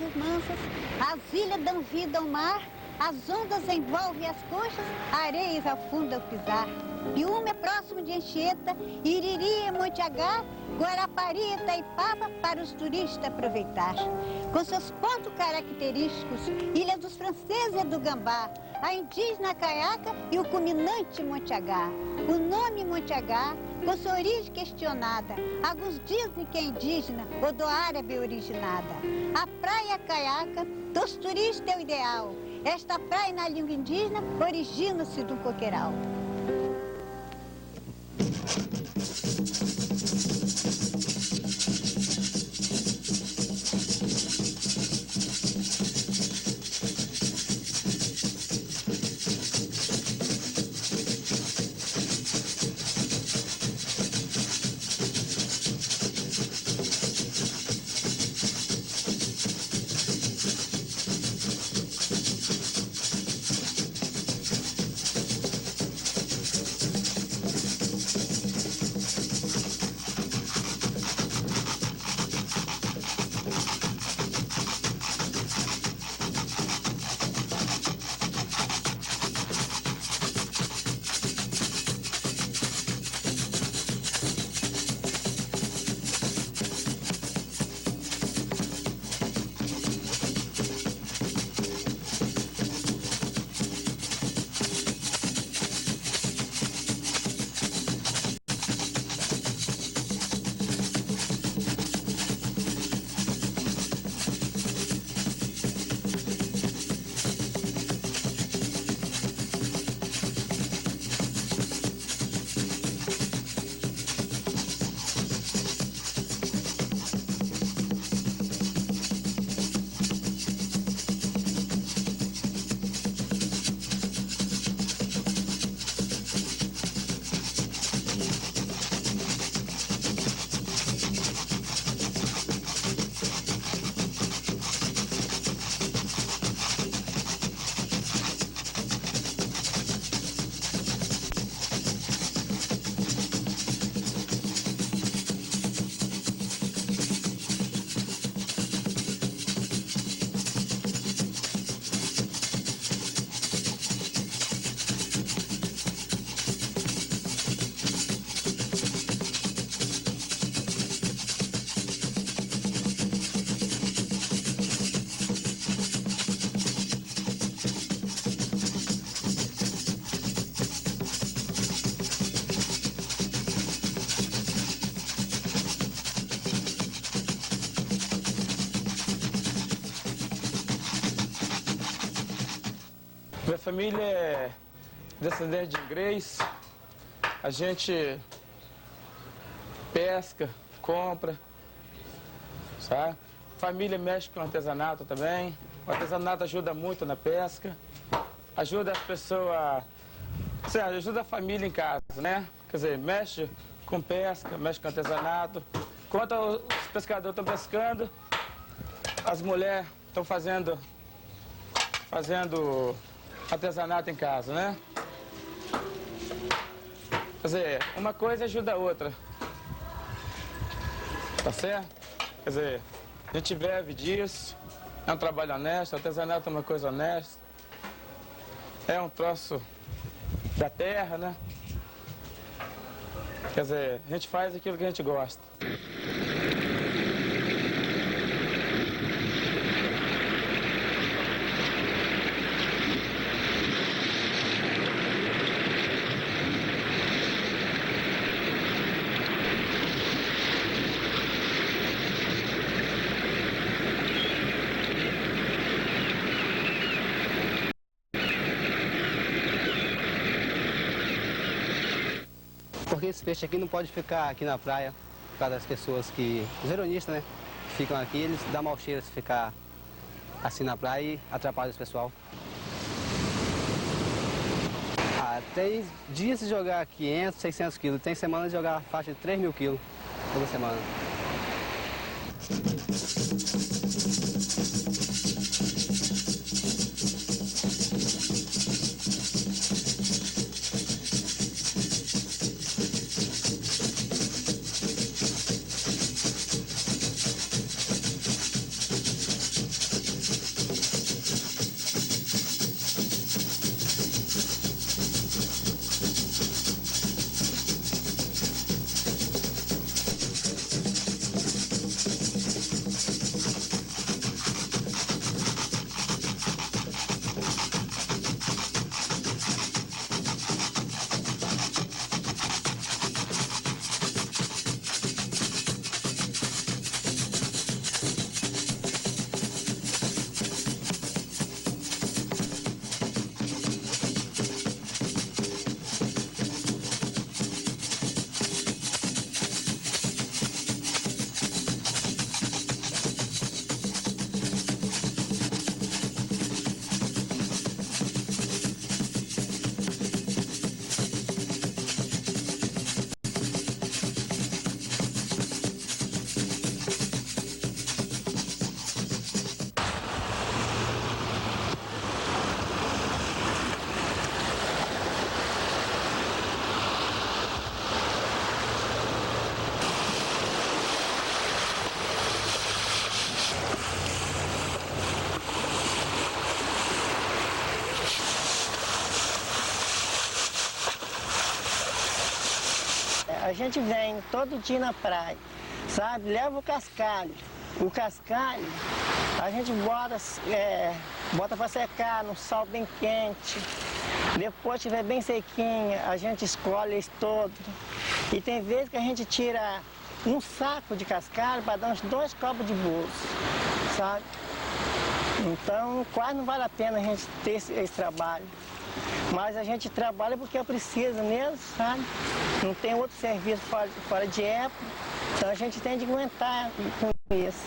e mansas, as ilhas dão vida ao mar, as ondas envolvem as conchas, a areia afunda ao pisar. Piúma é próximo de Anchieta, Iriri e Monte H, Guarapari e Itaipava para os turistas aproveitar. Com seus pontos característicos, Ilha dos Franceses e do Gambá, a indígena Caiaca e o culminante Monte H. O nome Monte H, com sua origem questionada, alguns dizem que é indígena ou do árabe originada. A praia Caiaca dos turistas é o ideal. Esta praia na língua indígena origina-se do coqueiral. Minha família é descendente de inglês. A gente pesca, compra, sabe? Família mexe com artesanato também. O artesanato ajuda muito na pesca. Ajuda as pessoas, ajuda a família em casa, né? Quer dizer, mexe com pesca, mexe com artesanato. Enquanto os pescadores estão pescando, as mulheres estão fazendo artesanato em casa, né? Quer dizer, uma coisa ajuda a outra. Tá certo? Quer dizer, a gente vive disso, é um trabalho honesto, artesanato é uma coisa honesta, é um troço da terra, né? Quer dizer, a gente faz aquilo que a gente gosta. Porque esse peixe aqui não pode ficar aqui na praia, por causa das pessoas que, os veronistas, né, ficam aqui, eles dão mau cheiro se ficar assim na praia e atrapalham o pessoal. Tem dias de jogar 500, 600 quilos, tem semana de jogar faixa de 3.000 quilos toda semana. gente vem todo dia na praia, sabe? Leva o cascalho. O cascalho a gente bota para secar no sol bem quente. Depois estiver bem sequinha, a gente escolhe isso todo. E tem vezes que a gente tira um saco de cascalho para dar uns 2 copos de búzio, sabe? Então quase não vale a pena a gente ter esse trabalho. Mas a gente trabalha porque é preciso mesmo, sabe? Não tem outro serviço fora de época, então a gente tem de aguentar com isso.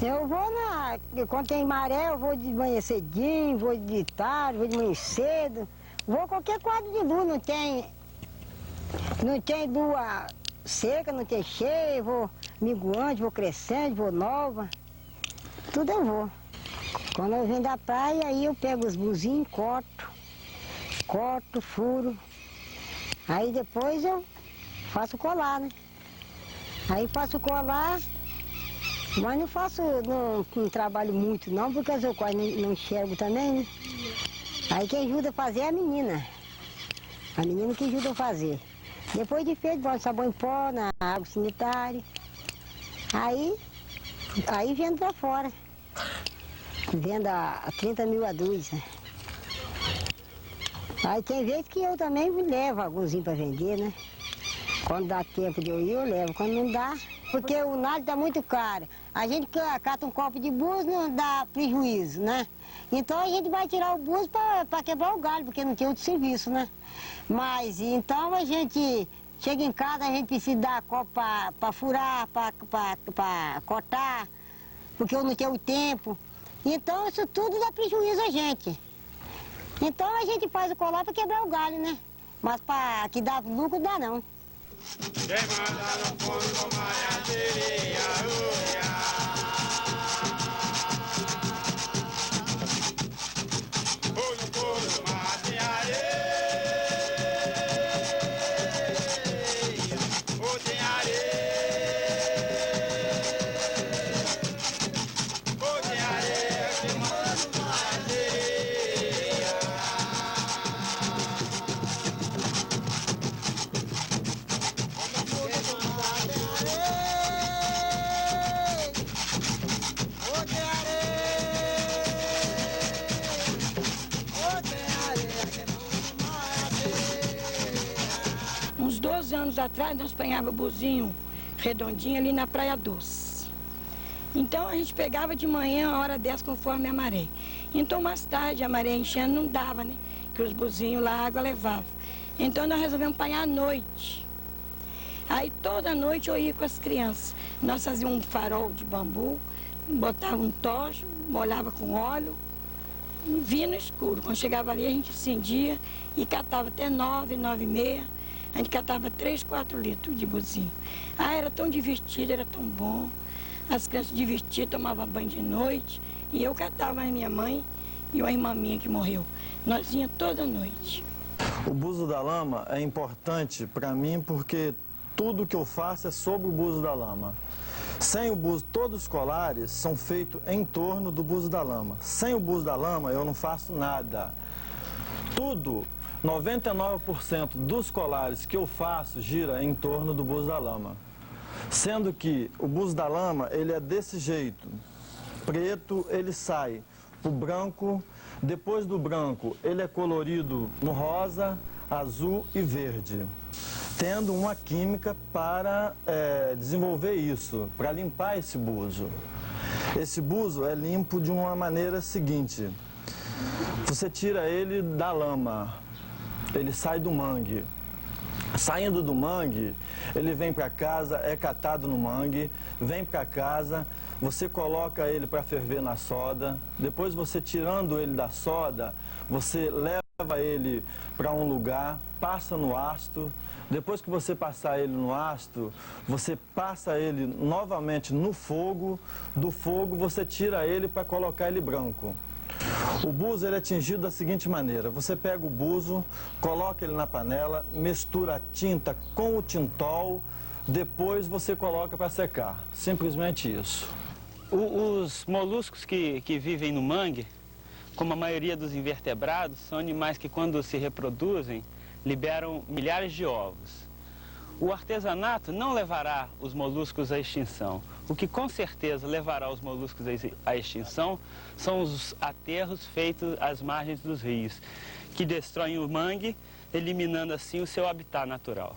Eu vou quando tem maré, eu vou de manhã cedinho, vou de tarde, vou de manhã cedo. Vou qualquer quadro de luz, não tem lua seca, não tem cheia, vou minguante, vou crescente, vou nova. Tudo eu vou. Quando eu venho da praia, aí eu pego os buzinhos, corto, furo. Aí depois eu faço colar, né? Aí faço colar. Mas não trabalho muito não, porque eu quase não enxergo também, né? Aí quem ajuda a fazer é a menina. A menina que ajuda a fazer. Depois de feito, bota sabão em pó na água sanitária. Aí vendo pra fora. Vendo a 30 mil a dúzia. Aí tem vezes que eu também levo alguns para vender, né? Quando dá tempo de eu ir, eu levo. Quando não dá, porque o nalho está muito caro. A gente cata um copo de búzio, não dá prejuízo, né? Então a gente vai tirar o búzio para quebrar o galho, porque não tem outro serviço, né? Mas então a gente chega em casa, a gente precisa dar copo para furar, para cortar, porque eu não tenho tempo. Então isso tudo dá prejuízo a gente. Então a gente faz o colar para quebrar o galho, né? Mas para que dá lucro, dá não. Quem manda no fundo, malhadeira, no fundo, mate areia, tem areia, tem areia, que manda malhadeira. Uns 12 anos atrás, nós apanhava buzinho redondinho ali na Praia Doce. Então a gente pegava de manhã, a hora dessa, conforme a maré. Então mais tarde, a maré enchendo, não dava, né? Que os buzinhos lá, a água levava. Então nós resolvemos apanhar à noite. Aí toda noite eu ia com as crianças. Nós fazíamos um farol de bambu, botava um tocho, molhava com óleo e via no escuro. Quando chegava ali, a gente acendia e catava até 9, 9h30. A gente catava 3, 4 litros de buzinho. Ah, era tão divertido, era tão bom. As crianças divertiam, tomavam banho de noite. E eu catava a minha mãe e uma irmã minha que morreu. Nós íamos toda noite. O buzo da lama é importante para mim porque tudo que eu faço é sobre o buzo da lama. Sem o buzo, todos os colares são feitos em torno do buzo da lama. Sem o buzo da lama, eu não faço nada. Tudo, 99% dos colares que eu faço gira em torno do buzo da lama. Sendo que o buzo da lama, ele é desse jeito. Preto, ele sai pro branco. Depois do branco, ele é colorido no rosa, azul e verde. Tendo uma química para desenvolver isso, para limpar esse buzo. Esse buzo é limpo de uma maneira seguinte. Você tira ele da lama, ele sai do mangue. Saindo do mangue, ele vem para casa, é catado no mangue, vem para casa, você coloca ele para ferver na soda, depois você tirando ele da soda, você leva ele para um lugar, passa no ácido, depois que você passar ele no ácido, você passa ele novamente no fogo, do fogo você tira ele para colocar ele branco. O buzo ele é tingido da seguinte maneira: você pega o buzo, coloca ele na panela, mistura a tinta com o tintol, depois você coloca para secar. Simplesmente isso. Os moluscos que vivem no mangue, como a maioria dos invertebrados, são animais que, quando se reproduzem, liberam milhares de ovos. O artesanato não levará os moluscos à extinção. O que com certeza levará os moluscos à extinção são os aterros feitos às margens dos rios, que destroem o mangue, eliminando assim o seu habitat natural.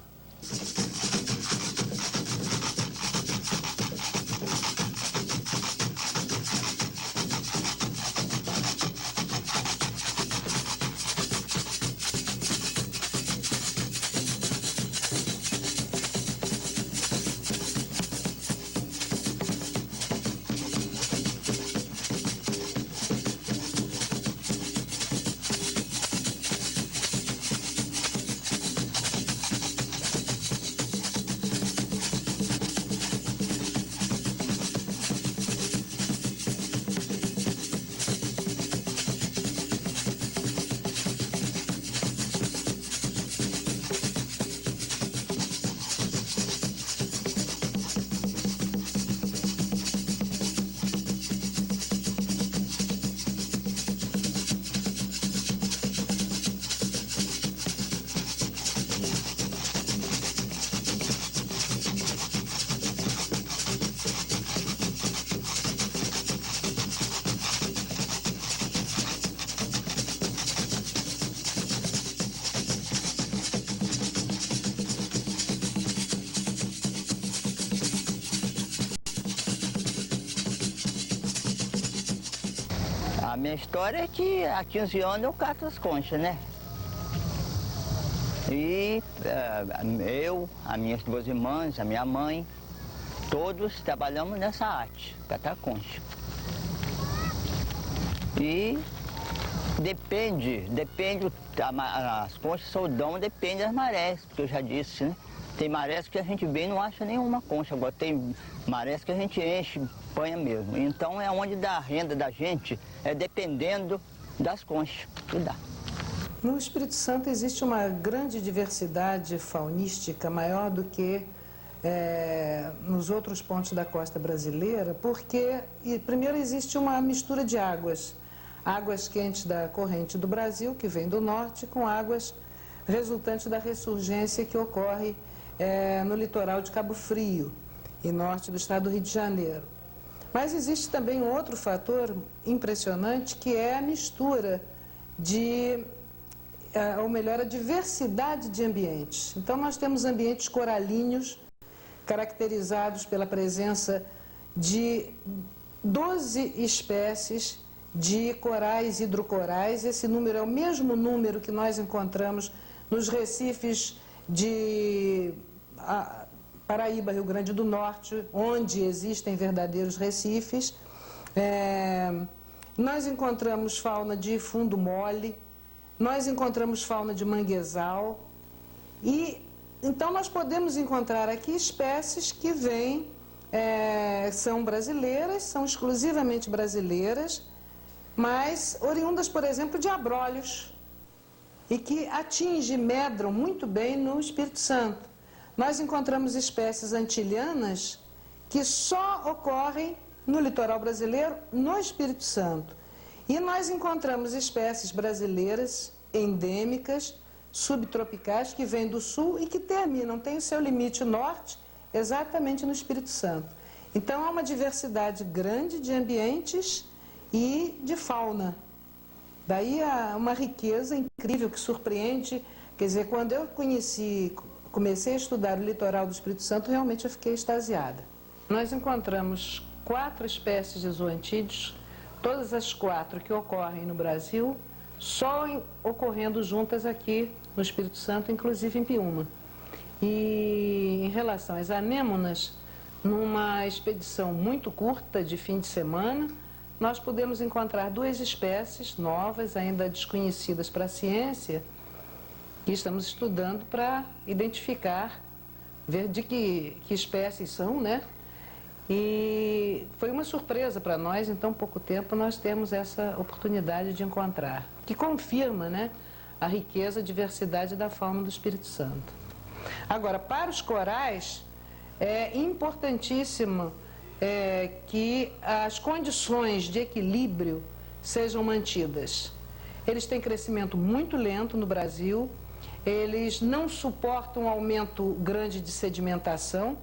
A minha história é que há 15 anos eu cato as conchas, né? E eu, as minhas duas irmãs, a minha mãe, todos trabalhamos nessa arte, catar concha. E depende, as conchas soldão depende das marés, porque eu já disse, né? Tem marés que a gente vê e não acha nenhuma concha, agora tem marés que a gente enche, panha mesmo. Então é onde dá a renda da gente, é dependendo das conchas que dá. No Espírito Santo existe uma grande diversidade faunística, maior do que nos outros pontos da costa brasileira, porque primeiro existe uma mistura de águas. Águas quentes da corrente do Brasil, que vem do norte, com águas resultantes da ressurgência que ocorre no litoral de Cabo Frio, e norte do estado do Rio de Janeiro. Mas existe também um outro fator impressionante, que é a mistura ou melhor, a diversidade de ambientes. Então nós temos ambientes coralíneos, caracterizados pela presença de 12 espécies de corais hidrocorais. Esse número é o mesmo número que nós encontramos nos recifes de Paraíba, Rio Grande do Norte, onde existem verdadeiros recifes. Nós encontramos fauna de fundo mole, nós encontramos fauna de manguezal, e então nós podemos encontrar aqui espécies que vêm, são brasileiras, são exclusivamente brasileiras, mas oriundas, por exemplo, de abrolhos, e que medram muito bem no Espírito Santo. Nós encontramos espécies antilhanas que só ocorrem no litoral brasileiro, no Espírito Santo. E nós encontramos espécies brasileiras endêmicas, subtropicais, que vêm do sul e que têm o seu limite norte exatamente no Espírito Santo. Então há uma diversidade grande de ambientes e de fauna. Daí há uma riqueza incrível que surpreende. Quer dizer, quando eu comecei a estudar o litoral do Espírito Santo, realmente eu fiquei extasiada. Nós encontramos 4 espécies de zoantídeos, todas as 4 que ocorrem no Brasil, só ocorrendo juntas aqui no Espírito Santo, inclusive em Piúma. E em relação às anêmonas, numa expedição muito curta de fim de semana, nós pudemos encontrar 2 espécies novas, ainda desconhecidas para a ciência, que estamos estudando para identificar, ver de que espécies são, né? E foi uma surpresa para nós, em tão pouco tempo, nós temos essa oportunidade de encontrar, que confirma, né, a riqueza, a diversidade da fauna do Espírito Santo. Agora, para os corais, é importantíssimo que as condições de equilíbrio sejam mantidas. Eles têm crescimento muito lento no Brasil, eles não suportam um aumento grande de sedimentação,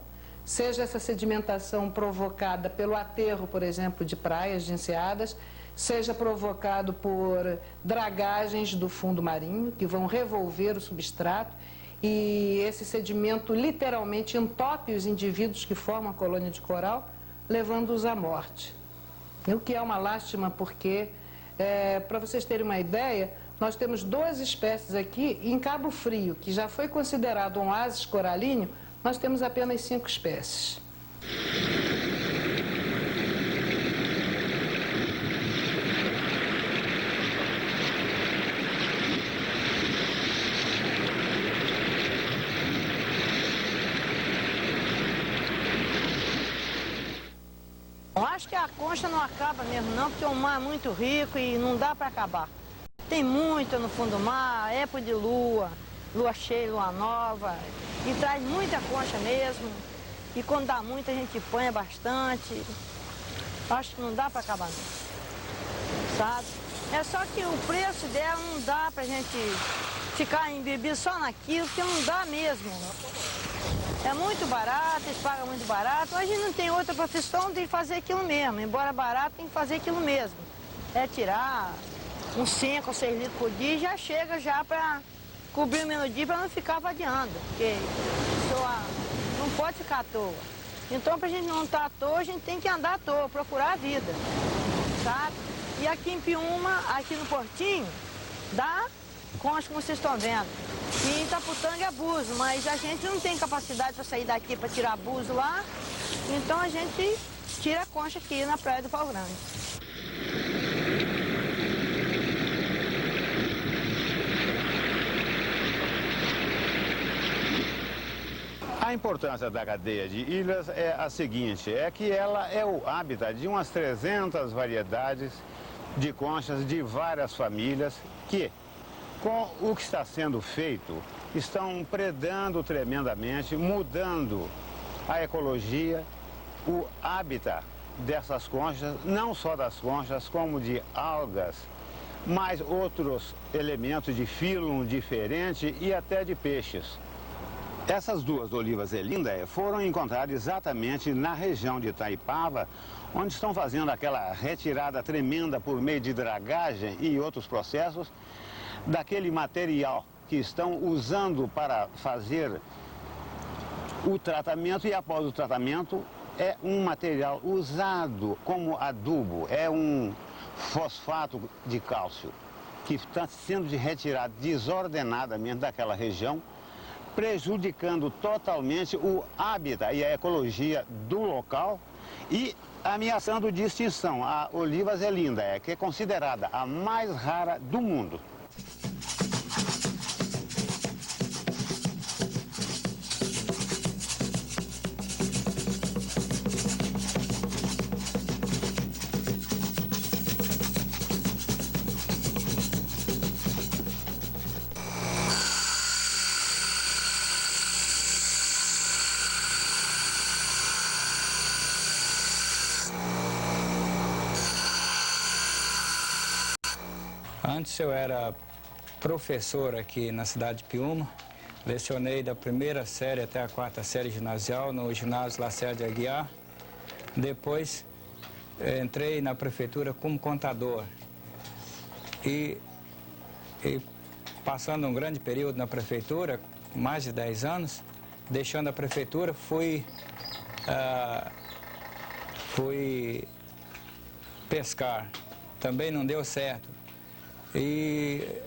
seja essa sedimentação provocada pelo aterro, por exemplo, de praias, de enseadas, seja provocado por dragagens do fundo marinho, que vão revolver o substrato, e esse sedimento literalmente entope os indivíduos que formam a colônia de coral, levando-os à morte. O que é uma lástima, porque, para vocês terem uma ideia, nós temos 2 espécies aqui, e em Cabo Frio, que já foi considerado um oásis coralíneo, nós temos apenas 5 espécies. Eu acho que a concha não acaba mesmo não, porque o mar é muito rico e não dá para acabar. Tem muita no fundo do mar, época de lua, lua cheia, lua nova, e traz muita concha mesmo. E quando dá muita, a gente põe bastante. Acho que não dá para acabar não, sabe? É só que o preço dela não dá pra gente ficar embebido só naquilo, porque não dá mesmo. É muito barato, eles pagam muito barato, mas a gente não tem outra profissão, tem que fazer aquilo mesmo. Embora barato, tem que fazer aquilo mesmo. É tirar uns 5 ou 6 litros por dia e já chega já para cobrir o meio-dia para não ficar vadiando. Porque não pode ficar à toa. Então, para a gente não estar à toa, a gente tem que andar à toa, procurar a vida, sabe? E aqui em Piúma, aqui no Portinho, dá concha, como vocês estão vendo. E em Itaputanga é abuso, mas a gente não tem capacidade para sair daqui para tirar abuso lá, então a gente tira a concha aqui na Praia do Pau Grande. A importância da cadeia de ilhas é a seguinte, é que ela é o hábitat de umas 300 variedades de conchas de várias famílias que, com o que está sendo feito, estão predando tremendamente, mudando a ecologia, o hábitat dessas conchas, não só das conchas, como de algas, mas outros elementos de fílum diferente e até de peixes. Essas 2 olivas elindae foram encontradas exatamente na região de Itaipava, onde estão fazendo aquela retirada tremenda por meio de dragagem e outros processos daquele material que estão usando para fazer o tratamento, e após o tratamento é um material usado como adubo, é um fosfato de cálcio que está sendo retirado desordenadamente daquela região, prejudicando totalmente o hábitat e a ecologia do local e ameaçando de extinção a oliva elindae, que é considerada a mais rara do mundo. Antes eu era professor aqui na cidade de Piúma, lecionei da 1ª série até a 4ª série ginasial no ginásio Lacerda de Aguiar. Depois entrei na prefeitura como contador e passando um grande período na prefeitura, mais de 10 anos, deixando a prefeitura, fui pescar. Também não deu certo. E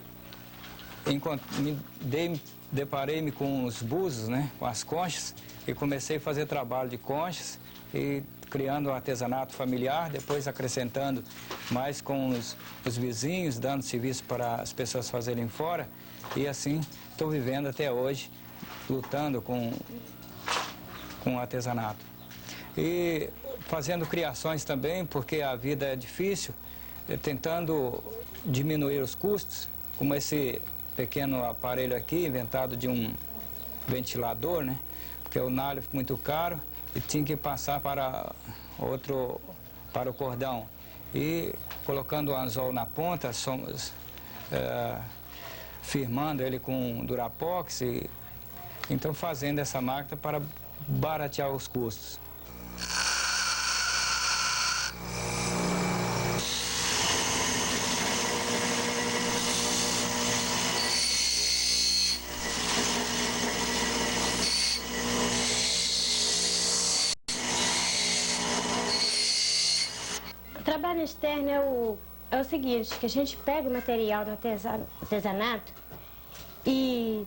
deparei-me com os búzios, né, com as conchas, e comecei a fazer trabalho de conchas e criando um artesanato familiar, depois acrescentando mais com os vizinhos, dando serviço para as pessoas fazerem fora, e assim estou vivendo até hoje, lutando com o artesanato. e fazendo criações também, porque a vida é difícil, tentando diminuir os custos, como esse pequeno aparelho aqui, inventado de um ventilador, né? Porque o nalho é muito caro e tinha que passar para o cordão. E colocando o anzol na ponta, firmando ele com Durapox, e então fazendo essa máquina para baratear os custos. O trabalho externo é o seguinte, que a gente pega o material do artesanato e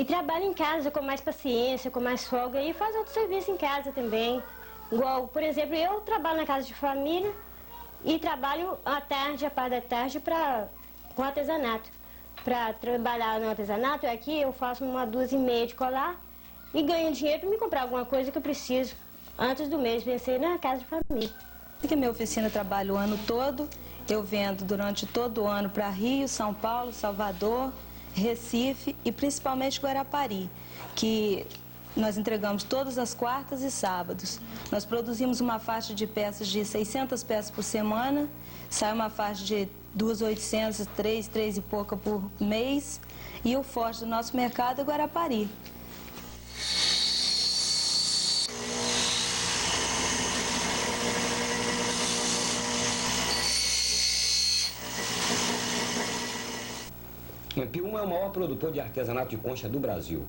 trabalha em casa com mais paciência, com mais folga e faz outro serviço em casa também. Igual, por exemplo, eu trabalho na casa de família e trabalho à tarde, a parte da tarde, com artesanato. Para trabalhar no artesanato, aqui eu faço 1,2 de colar e ganho dinheiro para me comprar alguma coisa que eu preciso antes do mês vencer na casa de família. Aqui minha oficina trabalha o ano todo, eu vendo durante todo o ano para Rio, São Paulo, Salvador, Recife e principalmente Guarapari, que nós entregamos todas as quartas e sábados. Nós produzimos uma faixa de peças de 600 peças por semana, sai uma faixa de 2.800, 3 e pouca por mês, e o forte do nosso mercado é Guarapari. Piúma é o maior produtor de artesanato de concha do Brasil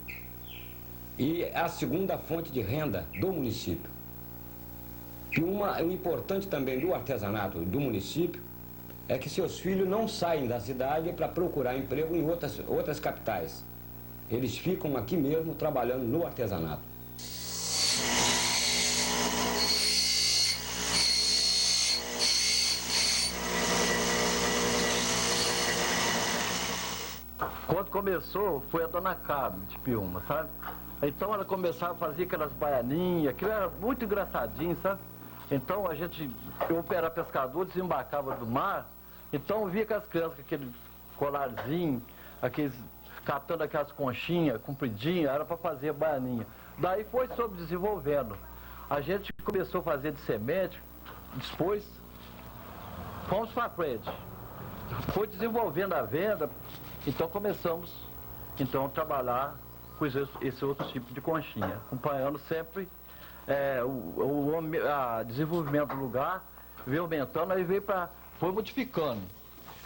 e é a segunda fonte de renda do município. Piúma, o importante também do artesanato do município é que seus filhos não saem da cidade para procurar emprego em outras capitais. Eles ficam aqui mesmo trabalhando no artesanato. Quando começou, foi a dona Carmen de Piúma, sabe? Então ela começava a fazer aquelas baianinhas, aquilo era muito engraçadinho, sabe? Então eu era pescador, desembarcava do mar, então eu via que as crianças com aquele colarzinho, catando aquelas conchinhas compridinhas, era para fazer baianinha. Daí foi desenvolvendo. A gente começou a fazer de semente, depois fomos para frente. Foi desenvolvendo a venda. Então começamos a trabalhar com esse outro tipo de conchinha, acompanhando sempre o desenvolvimento do lugar, veio aumentando, aí foi modificando.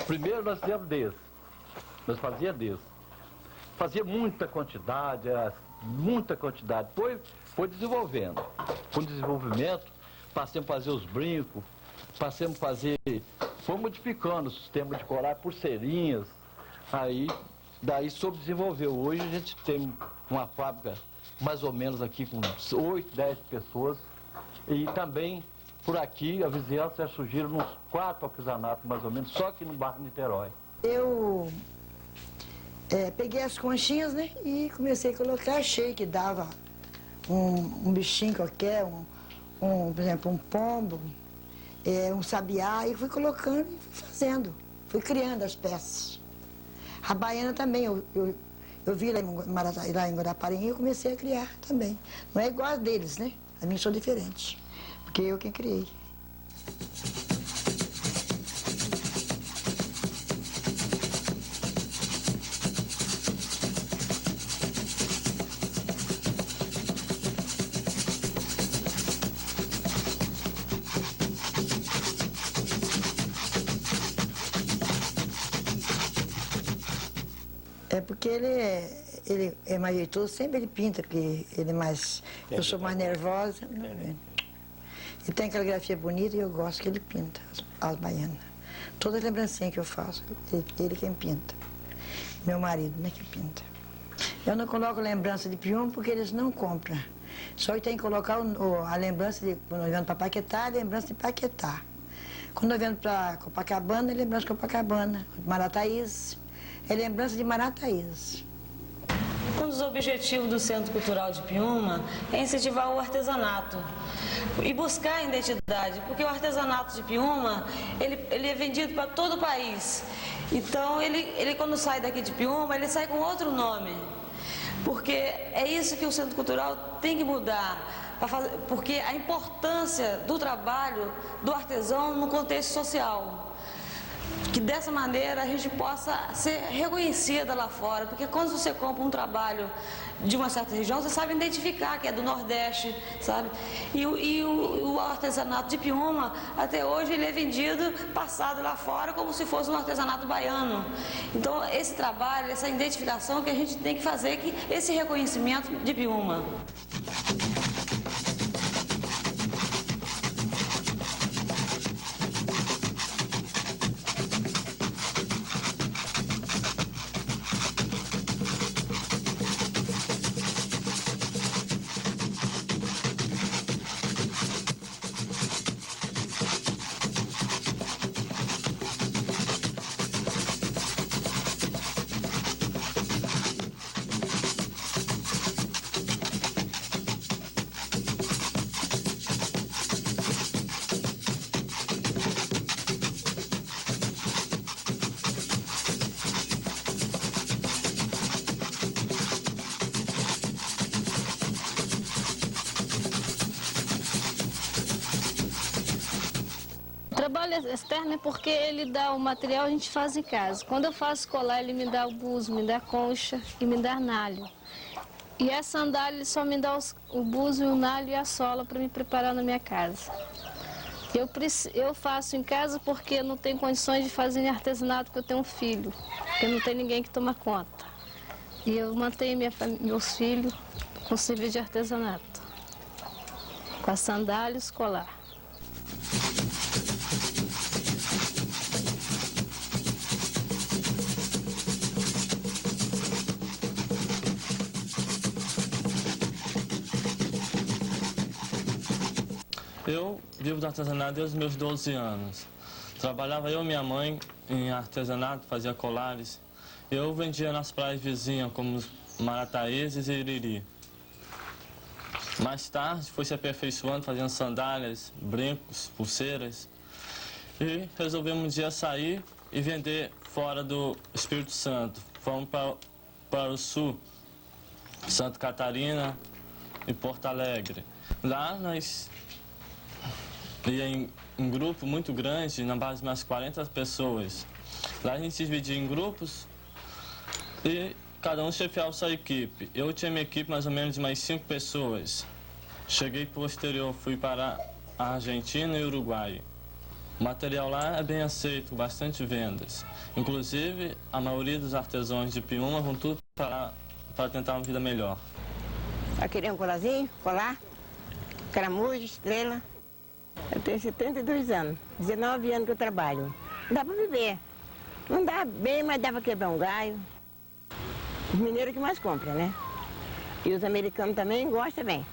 Primeiro nós fizemos desse, nós fazia muita quantidade, foi desenvolvendo. Com desenvolvimento, passamos a fazer os brincos, foi modificando o sistema de colar, pulseirinhas. Daí soube desenvolver. Hoje a gente tem uma fábrica mais ou menos aqui com 8, 10 pessoas. E também por aqui a vizinhança já surgiram uns 4 artesanatos mais ou menos, só aqui no bairro Niterói. Eu peguei as conchinhas, né, e comecei a colocar, achei que dava um bichinho qualquer, por exemplo, um pombo, um sabiá, e fui colocando e fui fazendo, fui criando as peças. A baiana também, eu vi lá em Guarapari e eu comecei a criar também. Não é igual a deles, né? A minha sou diferente, porque eu quem criei. É porque ele é mais jeitoso, sempre ele pinta, porque ele é mais... Eu sou mais nervosa. Ele tem caligrafia bonita e eu gosto que ele pinta, as baianas. Toda lembrancinha que eu faço, ele quem pinta. Meu marido, né, que pinta. Eu não coloco lembrança de Piúma porque eles não compram. Só que tem que colocar a lembrança de... Quando eu vendo para Paquetá, a lembrança de Paquetá. Quando eu vendo para Copacabana, é lembrança de Copacabana. Marataízes. É lembrança de Marataízes. Um dos objetivos do Centro Cultural de Piúma é incentivar o artesanato e buscar a identidade, porque o artesanato de Piúma, ele é vendido para todo o país. Então, ele quando sai daqui de Piúma, ele sai com outro nome, porque é isso que o Centro Cultural tem que mudar, porque a importância do trabalho do artesão no contexto social. Que dessa maneira a gente possa ser reconhecida lá fora, porque quando você compra um trabalho de uma certa região, você sabe identificar que é do Nordeste, sabe? E o artesanato de Piúma, até hoje, ele é vendido, passado lá fora, como se fosse um artesanato baiano. Então, esse trabalho, essa identificação que a gente tem que fazer, que esse reconhecimento de Piúma. O trabalho externo é porque ele dá o material, a gente faz em casa. Quando eu faço colar, ele me dá o buzo, me dá concha e me dá nalho. E a sandália, ele só me dá o buzo, o nalho e a sola para me preparar na minha casa. Eu faço em casa porque eu não tenho condições de fazer em artesanato, porque eu tenho um filho, porque não tem ninguém que toma conta. E eu mantenho meus filhos com serviço de artesanato, com a sandália e os colar. Eu vivo do artesanato desde os meus 12 anos. Trabalhava eu e minha mãe em artesanato, fazia colares. Eu vendia nas praias vizinhas, como Marataízes e Iriri. Mais tarde, foi se aperfeiçoando, fazendo sandálias, brincos, pulseiras. E resolvemos um dia sair e vender fora do Espírito Santo. Fomos para o sul, Santa Catarina e Porto Alegre. Lá nós ia em um grupo muito grande, na base de umas 40 pessoas. Lá a gente se dividia em grupos e cada um chefiava sua equipe. Eu tinha minha equipe mais ou menos de mais 5 pessoas. Cheguei para o exterior, fui para a Argentina e Uruguai. O material lá é bem aceito, bastante vendas. Inclusive, a maioria dos artesãos de Piúma vão tudo para tentar uma vida melhor. Vai querer um colarzinho? Colar? Caramujo, estrela? Eu tenho 72 anos, 19 anos que eu trabalho. Dá para viver. Não dá bem, mas dá para quebrar um galho. Os mineiros que mais compram, né? E os americanos também gostam bem.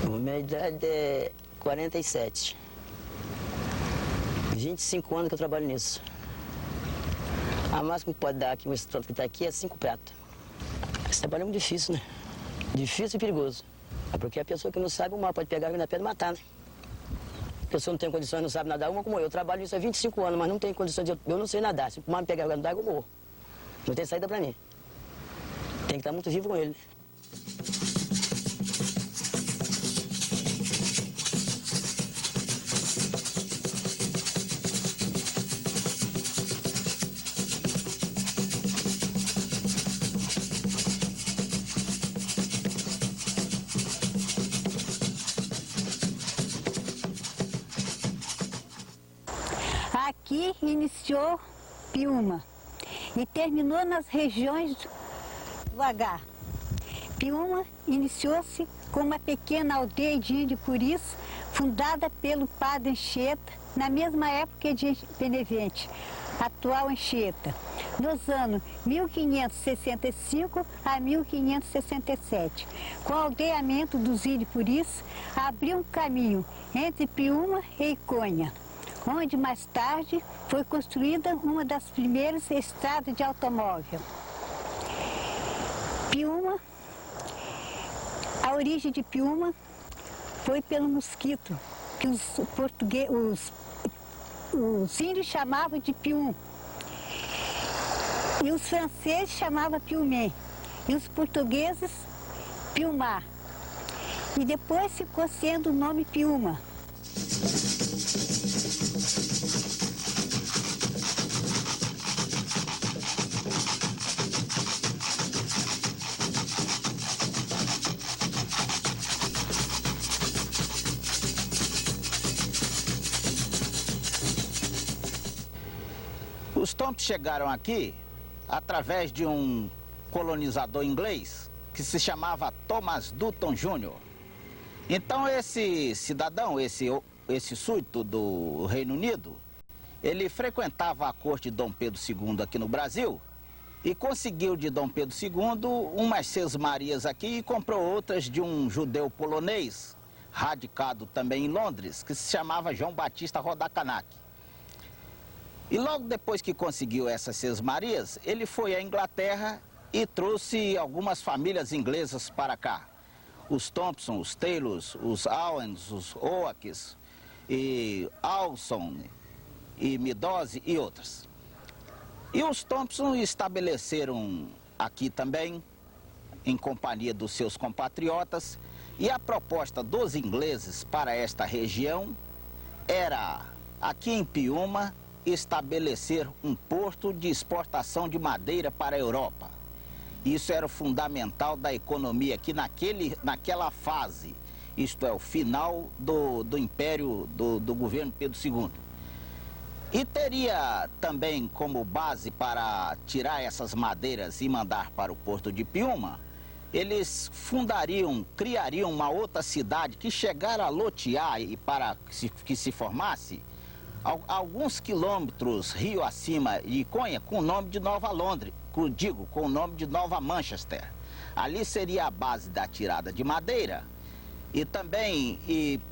Minha idade é 47. 25 anos que eu trabalho nisso. A máxima que pode dar aqui, esse tanto que está aqui, é 5 pratos. Esse trabalho é muito difícil, né? Difícil e perigoso. É porque a pessoa que não sabe, o mar pode pegar na pedra e matar, né? A pessoa não tem condições, não sabe nadar, uma como eu. Eu trabalho nisso há 25 anos, mas não tenho condições eu não sei nadar. Se o mar me pegar na água, eu morro. Não tem saída pra mim. Tem que estar muito vivo com ele. Aqui iniciou Piúma e terminou nas regiões do H. Piúma iniciou-se com uma pequena aldeia de índio puris, fundada pelo padre Anchieta, na mesma época de Benevente, atual Anchieta, nos anos 1565 a 1567. Com o aldeamento dos índios puris, abriu um caminho entre Piúma e Iconha, onde mais tarde foi construída uma das primeiras estradas de automóvel. Piúma, a origem de Piúma foi pelo mosquito, que os índios chamavam de pium, e os franceses chamavam piumé, e os portugueses piumar. E depois ficou sendo o nome Piúma. Os Thompson chegaram aqui através de um colonizador inglês que se chamava Thomas Dutton Jr. Então esse cidadão, esse súdito do Reino Unido, ele frequentava a corte de Dom Pedro II aqui no Brasil e conseguiu de Dom Pedro II umas sesmarias aqui e comprou outras de um judeu polonês, radicado também em Londres, que se chamava João Batista Rodakanak. E logo depois que conseguiu essas sesmarias, ele foi à Inglaterra e trouxe algumas famílias inglesas para cá. Os Thompson, os Taylors, os Owens, os Oakes, e Alson, e Midose e outras. E os Thompson estabeleceram aqui também, em companhia dos seus compatriotas, e a proposta dos ingleses para esta região era, aqui em Piúma, estabelecer um porto de exportação de madeira para a Europa. Isso era o fundamental da economia aqui naquela fase, isto é, o final do império do governo Pedro II. E teria também como base para tirar essas madeiras e mandar para o porto de Piúma, eles criariam uma outra cidade que chegara a lotear e para que se formasse alguns quilômetros rio acima de Iconha, com o nome de Nova Londres, com o nome de Nova Manchester. Ali seria a base da tirada de madeira e também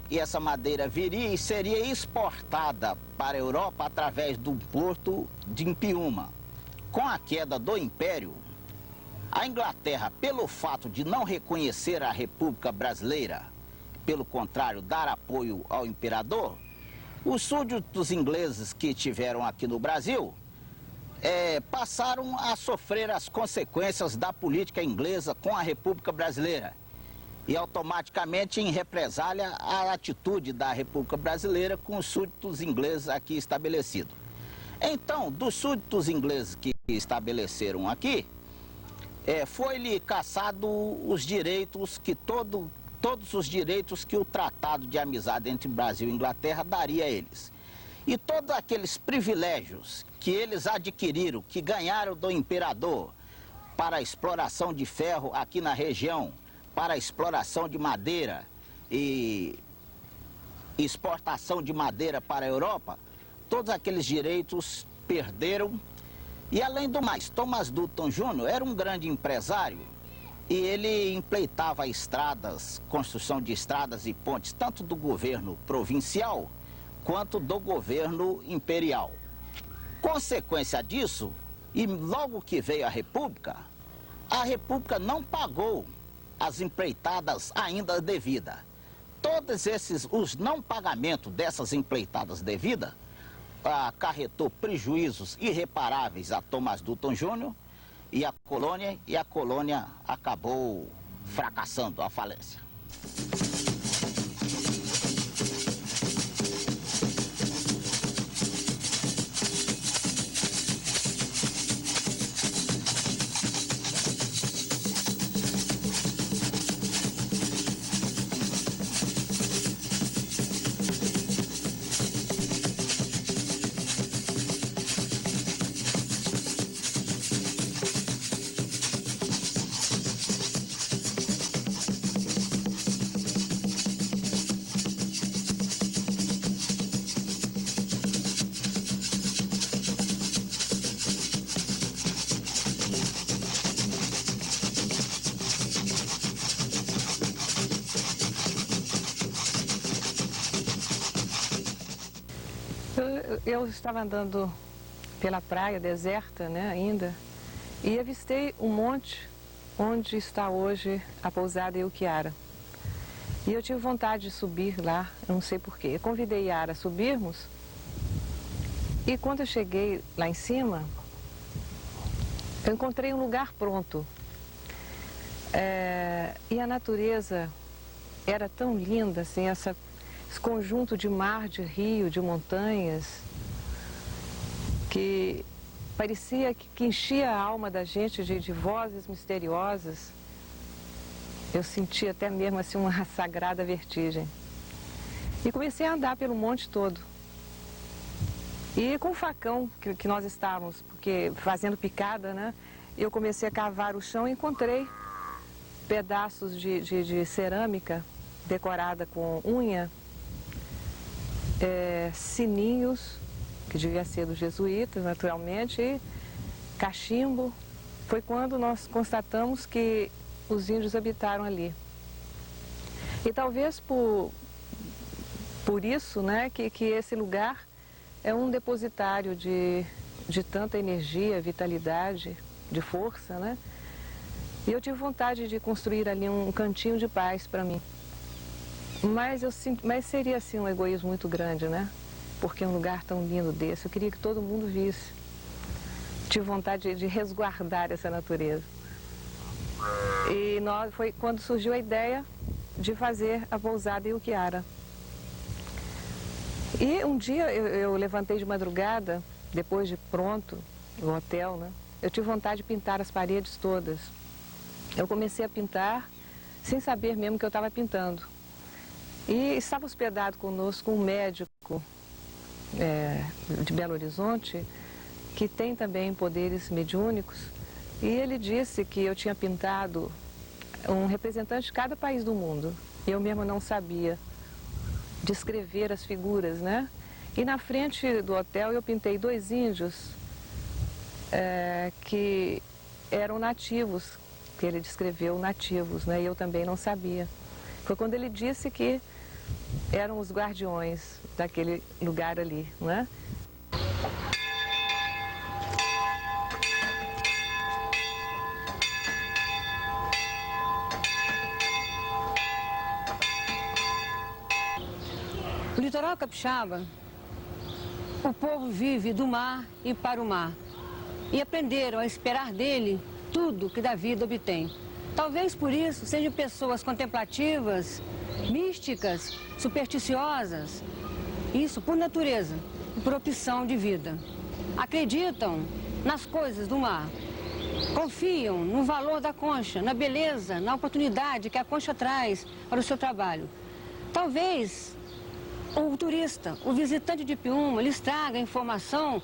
essa madeira viria e seria exportada para a Europa através do porto de Piúma. Com a queda do Império, a Inglaterra, pelo fato de não reconhecer a República Brasileira, pelo contrário, dar apoio ao imperador, os súditos ingleses que estiveram aqui no Brasil passaram a sofrer as consequências da política inglesa com a República Brasileira. E automaticamente, em represália, a atitude da República Brasileira com os súditos ingleses aqui estabelecidos. Então, dos súditos ingleses que estabeleceram aqui, foi-lhe cassado os direitos que todos os direitos que o Tratado de Amizade entre Brasil e Inglaterra daria a eles. E todos aqueles privilégios que eles adquiriram, que ganharam do imperador para a exploração de ferro aqui na região, para a exploração de madeira e exportação de madeira para a Europa, todos aqueles direitos perderam. E além do mais, Thomas Dutton Jr. era um grande empresário e ele empleitava estradas, construção de estradas e pontes, tanto do governo provincial quanto do governo imperial. Consequência disso, e logo que veio a República não pagou as empreitadas ainda devidas. Todos os não pagamentos dessas empreitadas devidas acarretou prejuízos irreparáveis a Tomás Dutton Júnior e a colônia acabou fracassando, a falência. Eu estava andando pela praia deserta, né, ainda, e avistei um monte onde está hoje a pousada Euquiara. E eu tive vontade de subir lá, eu não sei porquê. Eu convidei Yara a subirmos, e quando eu cheguei lá em cima, eu encontrei um lugar pronto. E a natureza era tão linda, assim, esse conjunto de mar, de rio, de montanhas, que parecia que enchia a alma da gente de vozes misteriosas. Eu senti até mesmo assim uma sagrada vertigem. E comecei a andar pelo monte todo. E com o facão que nós estávamos, porque fazendo picada, né? Eu comecei a cavar o chão e encontrei pedaços de cerâmica decorada com unha, sininhos, que devia ser dos jesuítas, naturalmente, e cachimbo. Foi quando nós constatamos que os índios habitaram ali. E talvez por isso, né, que esse lugar é um depositário de tanta energia, vitalidade, de força, né? E eu tive vontade de construir ali um cantinho de paz para mim. Mas seria assim um egoísmo muito grande, né? Porque é um lugar tão lindo desse, eu queria que todo mundo visse. Tive vontade de resguardar essa natureza. E foi quando surgiu a ideia de fazer a pousada Euquiara. E um dia eu levantei de madrugada, depois de pronto, no hotel, né? Eu tive vontade de pintar as paredes todas. Eu comecei a pintar sem saber mesmo que eu estava pintando. E estava hospedado conosco um médico de Belo Horizonte, que tem também poderes mediúnicos, e ele disse que eu tinha pintado um representante de cada país do mundo. Eu mesma não sabia descrever as figuras, né? E na frente do hotel eu pintei 2 índios que eram nativos, que ele descreveu nativos, né? E eu também não sabia. Foi quando ele disse que eram os guardiões daquele lugar ali, né? No litoral capixaba, o povo vive do mar e para o mar. E aprenderam a esperar dele tudo que da vida obtém. Talvez por isso sejam pessoas contemplativas, místicas, supersticiosas. Isso por natureza e por opção de vida. Acreditam nas coisas do mar. Confiam no valor da concha, na beleza, na oportunidade que a concha traz para o seu trabalho. Talvez o turista, o visitante de Piúma, lhes traga informação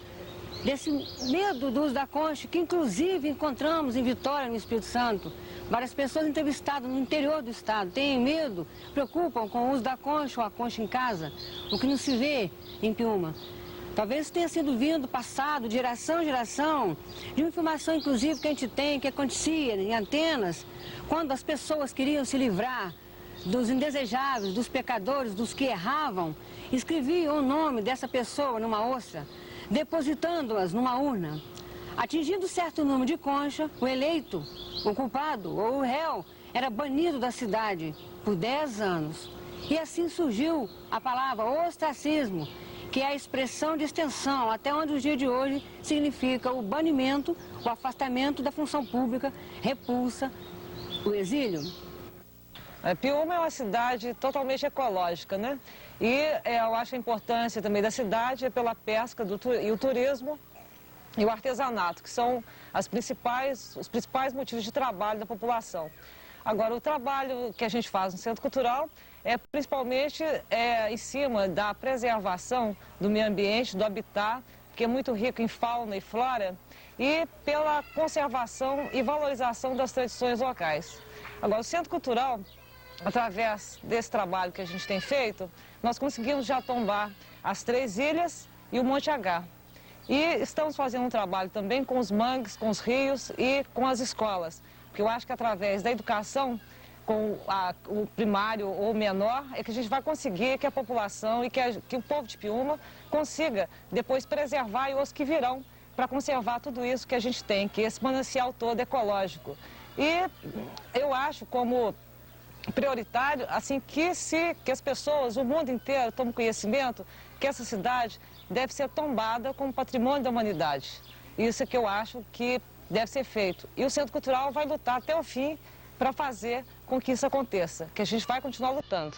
desse medo do uso da concha, que inclusive encontramos em Vitória, no Espírito Santo. Várias pessoas entrevistadas no interior do estado têm medo, preocupam com o uso da concha ou a concha em casa, o que não se vê em Piúma. Talvez tenha sido vindo, passado, de geração em geração, de uma informação, inclusive, que a gente tem, que acontecia em Atenas, quando as pessoas queriam se livrar dos indesejáveis, dos pecadores, dos que erravam, escreviam o nome dessa pessoa numa ostra, depositando-as numa urna. Atingindo certo número de concha, o eleito, o culpado ou o réu era banido da cidade por 10 anos. E assim surgiu a palavra ostracismo, que é a expressão de extensão, até onde os dias de hoje significa o banimento, o afastamento da função pública, repulsa, o exílio. Piúma é uma cidade totalmente ecológica, né? E eu acho a importância também da cidade pela pesca e o turismo e o artesanato, que são os principais motivos de trabalho da população. Agora, o trabalho que a gente faz no Centro Cultural é principalmente em cima da preservação do meio ambiente, do habitat, que é muito rico em fauna e flora, e pela conservação e valorização das tradições locais. Agora, o Centro Cultural, através desse trabalho que a gente tem feito, nós conseguimos já tombar as 3 ilhas e o Monte H. E estamos fazendo um trabalho também com os mangues, com os rios e com as escolas, porque eu acho que através da educação, com o primário ou menor, é que a gente vai conseguir que a população e que o povo de Piúma consiga depois preservar e os que virão para conservar tudo isso que a gente tem, que é esse manancial todo ecológico. E eu acho como prioritário, assim, que as pessoas, o mundo inteiro, tomem conhecimento que essa cidade deve ser tombada como patrimônio da humanidade. Isso é que eu acho que deve ser feito. E o Centro Cultural vai lutar até o fim para fazer com que isso aconteça, que a gente vai continuar lutando.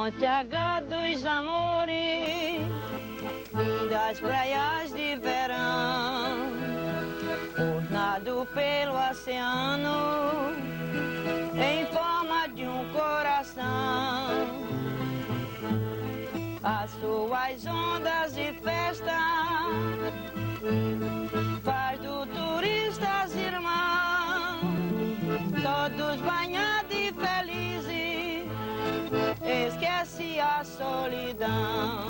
Monte H dos amores, das praias de verão, ornado pelo oceano, em forma de um coração. As suas ondas e festa faz do turistas irmão, todos banhados e felizes, esquece a solidão.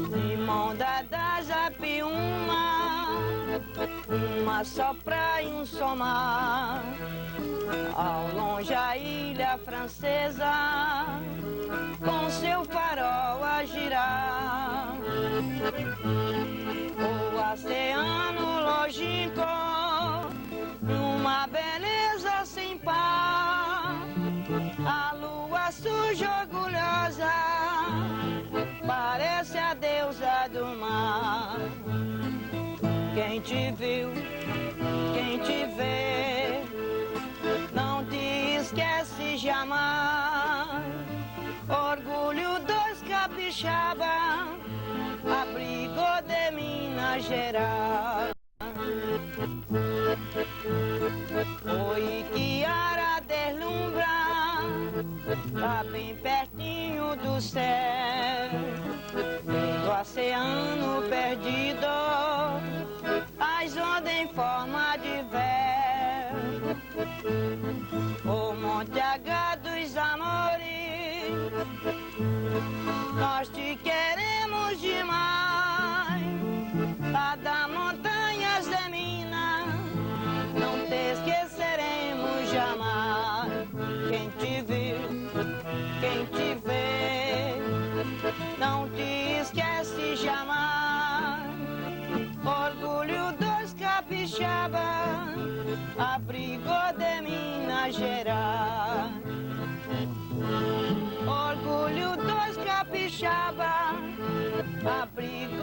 De mão dadas a Piúma, uma só praia e um só mar, ao longe a ilha francesa, com seu farol a girar. O oceano longínquo, numa beleza sem par, a lua suja orgulhosa, parece a deusa do mar. Quem te viu, quem te vê, não te esquece jamais. Orgulho dos capixaba, abrigo de Minas Gerais. Oi, Kiara deslumbra, tá bem pertinho do céu, do oceano perdido, as ondas em forma de véu. O Monte H dos amores, nós te queremos demais, lá da montanhas de Minas, não te esqueceremos jamais. Quem te viu, quem te vê, não te esquece jamais. Orgulho dos capixaba, abrigo de Minas Gerais. Orgulho dos capixaba, abrigo